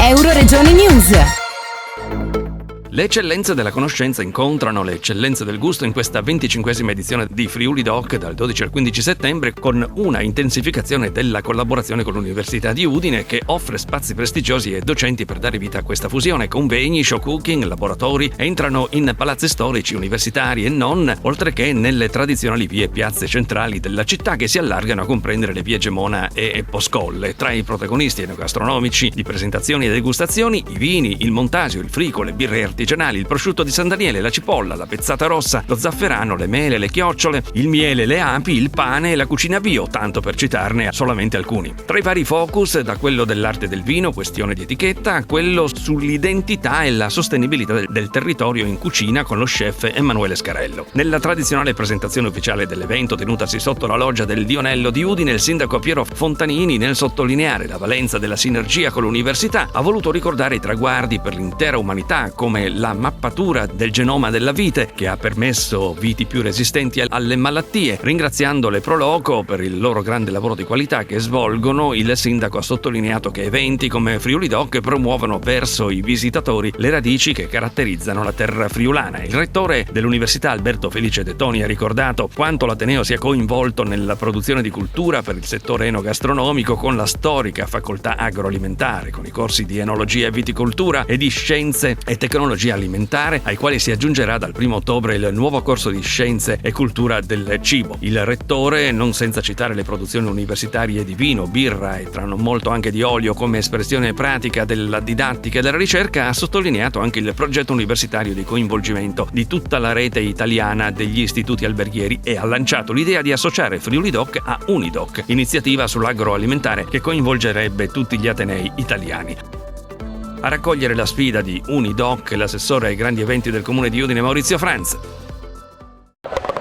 Euroregioni News. Le eccellenze della conoscenza incontrano le eccellenze del gusto in questa 25esima edizione di Friuli Doc dal 12 al 15 settembre con una intensificazione della collaborazione con l'Università di Udine che offre spazi prestigiosi e docenti per dare vita a questa fusione. Convegni, show cooking, laboratori entrano in palazzi storici, universitari e non, oltre che nelle tradizionali vie e piazze centrali della città che si allargano a comprendere le vie Gemona e Poscolle. Tra i protagonisti enogastronomici di presentazioni e degustazioni, i vini, il montasio, il frico, le birre artigianali, il prosciutto di San Daniele, la cipolla, la pezzata rossa, lo zafferano, le mele, le chiocciole, il miele, le api, il pane e la cucina bio, tanto per citarne solamente alcuni. Tra i vari focus, da quello dell'arte del vino, questione di etichetta, a quello sull'identità e la sostenibilità del territorio in cucina con lo chef Emanuele Scarello. Nella tradizionale presentazione ufficiale dell'evento tenutasi sotto la loggia del Dionello di Udine, il sindaco Piero Fontanini, nel sottolineare la valenza della sinergia con l'università, ha voluto ricordare i traguardi per l'intera umanità come la mappatura del genoma della vite che ha permesso viti più resistenti alle malattie. Ringraziando le Pro Loco per il loro grande lavoro di qualità che svolgono, il sindaco ha sottolineato che eventi come Friuli Doc promuovono verso i visitatori le radici che caratterizzano la terra friulana. Il rettore dell'Università Alberto Felice De Toni ha ricordato quanto l'Ateneo sia coinvolto nella produzione di cultura per il settore enogastronomico con la storica facoltà agroalimentare, con i corsi di enologia e viticoltura e di scienze e tecnologia alimentare, ai quali si aggiungerà dal 1 ottobre il nuovo corso di scienze e cultura del cibo. Il rettore, non senza citare le produzioni universitarie di vino, birra e tra non molto anche di olio come espressione pratica della didattica e della ricerca, ha sottolineato anche il progetto universitario di coinvolgimento di tutta la rete italiana degli istituti alberghieri e ha lanciato l'idea di associare Friuli Doc a Unidoc, iniziativa sull'agroalimentare che coinvolgerebbe tutti gli atenei italiani. A raccogliere la sfida di Unidoc l'assessore ai grandi eventi del comune di Udine Maurizio Franz.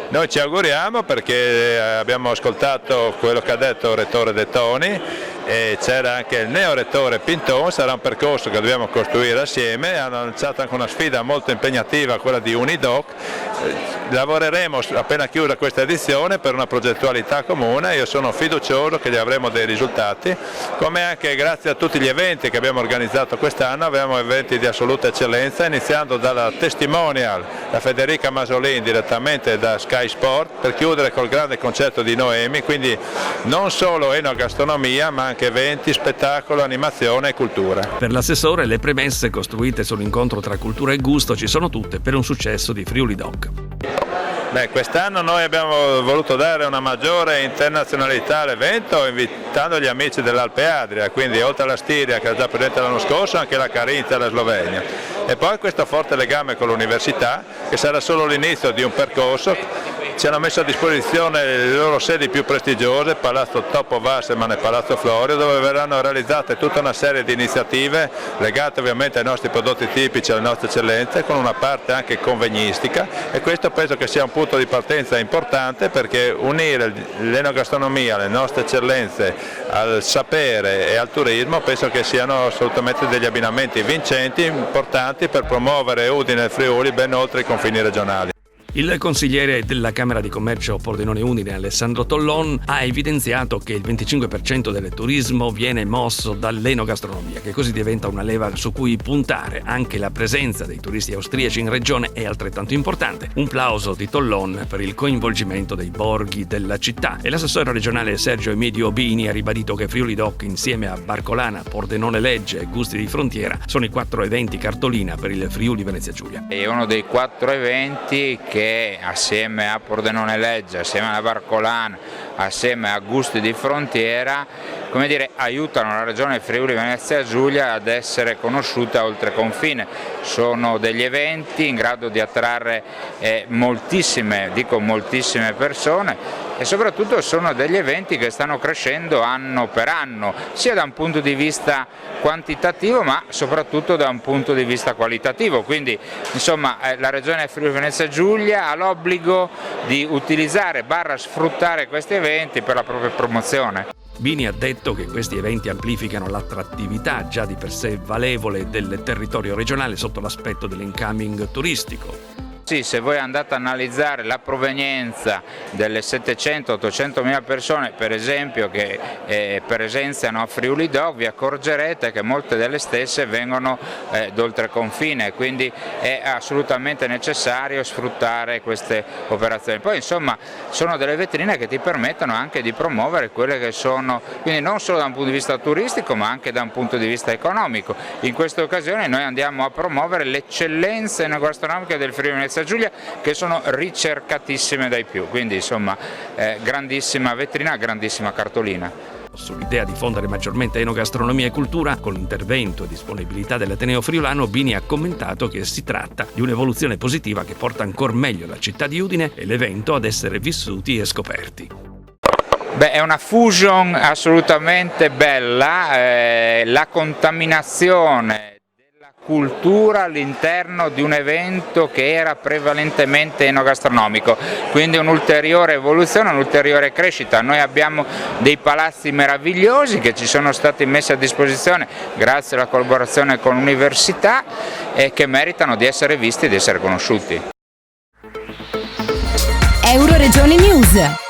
Noi ci auguriamo, perché abbiamo ascoltato quello che ha detto il rettore De Toni e c'era anche il neorettore Pinton, sarà un percorso che dobbiamo costruire assieme. Hanno lanciato anche una sfida molto impegnativa, quella di Unidoc. Lavoreremo appena chiusa questa edizione per una progettualità comune. Io sono fiducioso che avremo dei risultati, come anche grazie a tutti gli eventi che abbiamo organizzato quest'anno. Abbiamo eventi di assoluta eccellenza, iniziando dalla testimonial da Federica Masolin direttamente da Sky Sport, per chiudere col grande concerto di Noemi, quindi non solo enogastronomia ma anche eventi, spettacolo, animazione e cultura. Per l'assessore le premesse costruite sull'incontro tra cultura e gusto ci sono tutte per un successo di Friuli Doc. Quest'anno noi abbiamo voluto dare una maggiore internazionalità all'evento, invitando gli amici dell'Alpe Adria, quindi oltre alla Stiria che era già presente l'anno scorso, anche la Carinzia e la Slovenia. E poi questo forte legame con l'università, che sarà solo l'inizio di un percorso. Ci hanno messo a disposizione le loro sedi più prestigiose, Palazzo Topo Wasserman e Palazzo Florio, dove verranno realizzate tutta una serie di iniziative legate ovviamente ai nostri prodotti tipici, alle nostre eccellenze, con una parte anche convegnistica, e questo penso che sia un punto di partenza importante, perché unire l'enogastronomia, le nostre eccellenze al sapere e al turismo penso che siano assolutamente degli abbinamenti vincenti, importanti per promuovere Udine e Friuli ben oltre i confini regionali. Il consigliere della Camera di Commercio Pordenone Udine, Alessandro Tollon, ha evidenziato che il 25% del turismo viene mosso dall'enogastronomia, che così diventa una leva su cui puntare. Anche la presenza dei turisti austriaci in regione è altrettanto importante. Un plauso di Tollon per il coinvolgimento dei borghi della città. E l'assessore regionale Sergio Emidio Bini ha ribadito che Friuli Doc, insieme a Barcolana, Pordenone Legge e Gusti di Frontiera, sono i 4 eventi cartolina per il Friuli Venezia Giulia. È uno dei 4 eventi che assieme a Pordenone Legge, assieme alla Barcolana, assieme a Gusti di Frontiera, come dire, aiutano la regione Friuli Venezia Giulia ad essere conosciuta oltre confine. Sono degli eventi in grado di attrarre moltissime persone, e soprattutto sono degli eventi che stanno crescendo anno per anno, sia da un punto di vista quantitativo ma soprattutto da un punto di vista qualitativo. Quindi insomma la regione Friuli Venezia Giulia ha l'obbligo di utilizzare sfruttare questi eventi per la propria promozione. Bini ha detto che questi eventi amplificano l'attrattività già di per sé valevole del territorio regionale sotto l'aspetto dell'incoming turistico. Sì, se voi andate a analizzare la provenienza delle 700-800 mila persone, per esempio, che presenziano a Friuli Dog, vi accorgerete che molte delle stesse vengono d'oltreconfine, quindi è assolutamente necessario sfruttare queste operazioni. Poi insomma sono delle vetrine che ti permettono anche di promuovere quelle che sono, quindi non solo da un punto di vista turistico ma anche da un punto di vista economico. In questa occasione noi andiamo a promuovere le eccellenze enogastronomiche del Friuli Venezia Giulia, che sono ricercatissime dai più, quindi insomma grandissima vetrina, grandissima cartolina. Sull'idea di fondere maggiormente enogastronomia e cultura, con l'intervento e disponibilità dell'Ateneo Friulano, Bini ha commentato che si tratta di un'evoluzione positiva che porta ancora meglio la città di Udine e l'evento ad essere vissuti e scoperti. Beh, è una fusion assolutamente bella, la contaminazione cultura all'interno di un evento che era prevalentemente enogastronomico, quindi un'ulteriore evoluzione, un'ulteriore crescita. Noi abbiamo dei palazzi meravigliosi che ci sono stati messi a disposizione grazie alla collaborazione con l'università e che meritano di essere visti e di essere conosciuti. Euroregioni News.